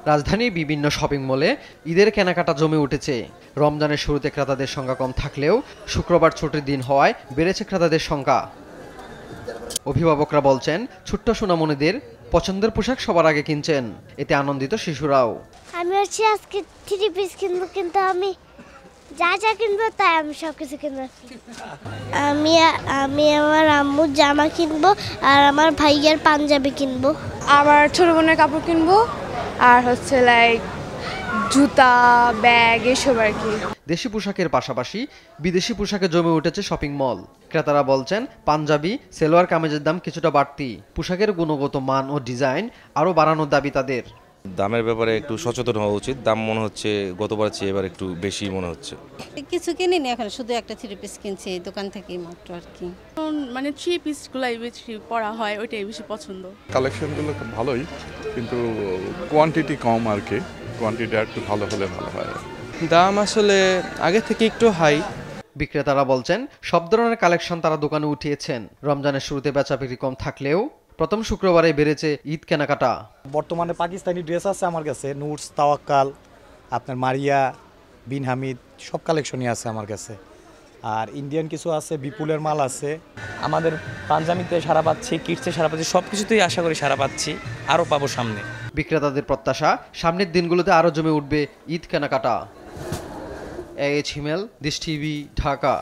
রাজধানীর বিভিন্ন শপিং মলে ঈদের কেনাকাটা জমে উঠেছে। রমজানের শুরুতে ক্রেতাদের সংখ্যা কম থাকলেও শুক্রবার ছুটির দিন হওয়ায় বেড়েছে ক্রেতাদের সংখ্যা। অভিভাবকরা বলছেন, ছোট্ট সোনামণিদের পছন্দের পোশাক সবার আগে কিনছেন, এতে আনন্দিত শিশুরাও। আমি হচ্ছে আজকে 3 পিস কিনবো, কিন্তু আমি যা যা কিনবো তাই আমি সব কিছু কিনবো। আমি আমার আম্মুর জামা কিনবো আর আমার ভাইয়ের পাঞ্জাবি কিনবো। আমার ছোট বোনের কাপড় কিনবো আর হচ্ছে লাইক জুতা, ব্যাগ এসব আর কি। দেশি পোশাকের পাশাপাশি বিদেশি পোশাকে জমে উঠেছে শপিং মল। ক্রেতারা বলছেন, পাঞ্জাবি, সেলোয়ার কামিজের দাম কিছুটা বাড়তি। পোশাকের গুণগত মান ও ডিজাইন আরও বাড়ানোর দাবি তাদের। দামের ব্যাপারে একটু সচেতন হওয়া উচিত। দাম মনে হচ্ছে গতবার চেয়ে এবার একটু বেশি মনে হচ্ছে। কিছু কিনিনি, এখন শুধু একটা 3 পিস কিনছি এই দোকান থেকেই মাত্র আর কি। মানে 3 পিসগুলাই বেশি পরা হয়, ওইটাই বেশি পছন্দ। কালেকশনগুলো ভালোই, কিন্তু কোয়ান্টিটি কম আর কি। কোয়ান্টিটি একটু ভালো হলে ভালো হয়। দাম আসলে আগে থেকে একটু হাই। বিক্রেতারা বলছেন, সব ধরনের কালেকশন তারা দোকানে উঠিয়েছেন। রমজানের শুরুতে বেচাবিক্রি কম থাকলেও প্রথম শুক্রবারে বেড়েছে ঈদ কেনাকাটা। বর্তমানে পাকিস্তানি ড্রেস আছে আমার কাছে, নুটস, তাওয়াক্কাল, আপনার মারিয়া, বিন হামিদ, সব কালেকশনই আছে আমার কাছে। আর ইন্ডিয়ান কিছু আছে, বিপুলের মাল আছে। আমাদের পাঞ্জাবিতে সারা পাচ্ছি, কিডসে সারা পাচ্ছি, সব কিছুতেই আশা করি সারা পাচ্ছি, আরও পাবো সামনে। বিক্রেতাদের প্রত্যাশা, সামনের দিনগুলোতে আরও জমে উঠবে ঈদ কেনাকাটা। AH Himel, this TV, Dhaka.